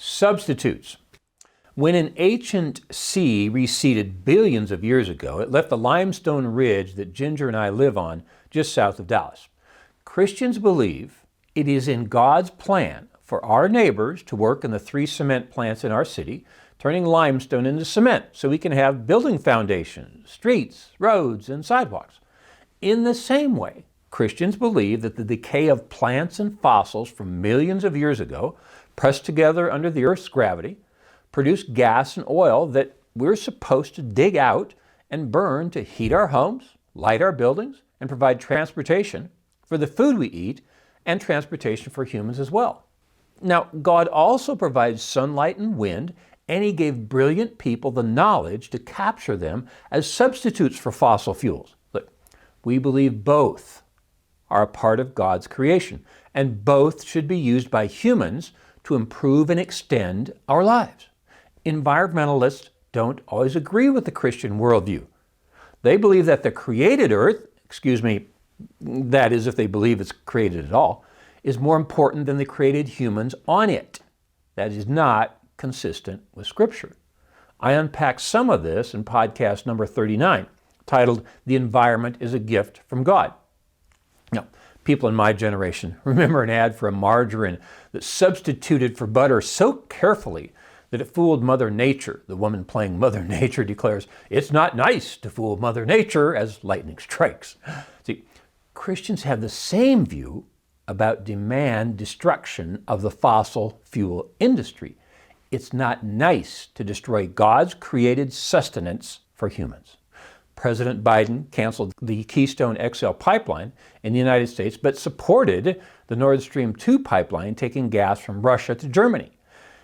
Substitutes. When an ancient sea receded billions of years ago, it left the limestone ridge that Ginger and I live on just south of Dallas. Christians believe it is in God's plan for our neighbors to work in the 3 cement plants in our city, turning limestone into cement so we can have building foundations, streets, roads, and sidewalks. In the same way, Christians believe that the decay of plants and fossils from millions of years ago, pressed together under the Earth's gravity, produce gas and oil that we're supposed to dig out and burn to heat our homes, light our buildings, and provide transportation for the food we eat and transportation for humans as well. Now, God also provides sunlight and wind, and He gave brilliant people the knowledge to capture them as substitutes for fossil fuels. Look, we believe both are a part of God's creation, and both should be used by humans to improve and extend our lives. Environmentalists don't always agree with the Christian worldview. They believe that the created earth, that is if they believe it's created at all, is more important than the created humans on it. That is not consistent with Scripture. I unpack some of this in podcast number 39, titled "The Environment is a Gift from God." Now, people in my generation remember an ad for a margarine that substituted for butter so carefully that it fooled Mother Nature. The woman playing Mother Nature declares, "It's not nice to fool Mother Nature," as lightning strikes. See, Christians have the same view about demand destruction of the fossil fuel industry. It's not nice to destroy God's created sustenance for humans. President Biden canceled the Keystone XL pipeline in the United States, but supported the Nord Stream 2 pipeline taking gas from Russia to Germany.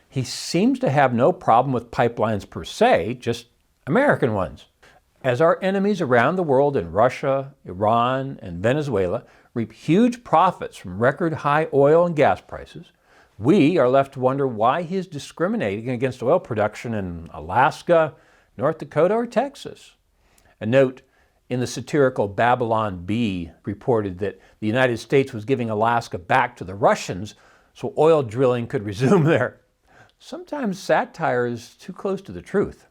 He seems to have no problem with pipelines per se, just American ones. As our enemies around the world in Russia, Iran, and Venezuela reap huge profits from record high oil and gas prices, we are left to wonder why he is discriminating against oil production in Alaska, North Dakota, or Texas. A note in the satirical Babylon Bee reported that the United States was giving Alaska back to the Russians so oil drilling could resume there. Sometimes satire is too close to the truth.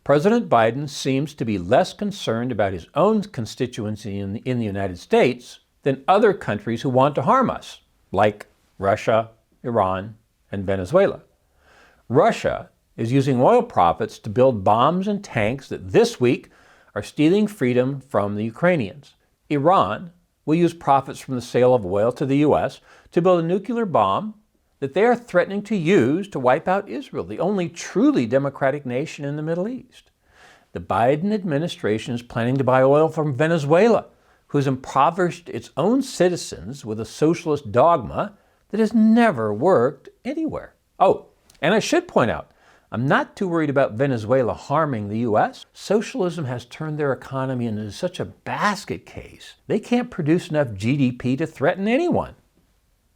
President Biden seems to be less concerned about his own constituency in the United States than other countries who want to harm us, like Russia, Iran, and Venezuela. Russia is using oil profits to build bombs and tanks that this week are stealing freedom from the Ukrainians. Iran will use profits from the sale of oil to the U.S. to build a nuclear bomb that they are threatening to use to wipe out Israel, the only truly democratic nation in the Middle East. The Biden administration is planning to buy oil from Venezuela, who's impoverished its own citizens with a socialist dogma that has never worked anywhere. Oh, and I should point out, I'm not too worried about Venezuela harming the U.S. Socialism has turned their economy into such a basket case, they can't produce enough GDP to threaten anyone.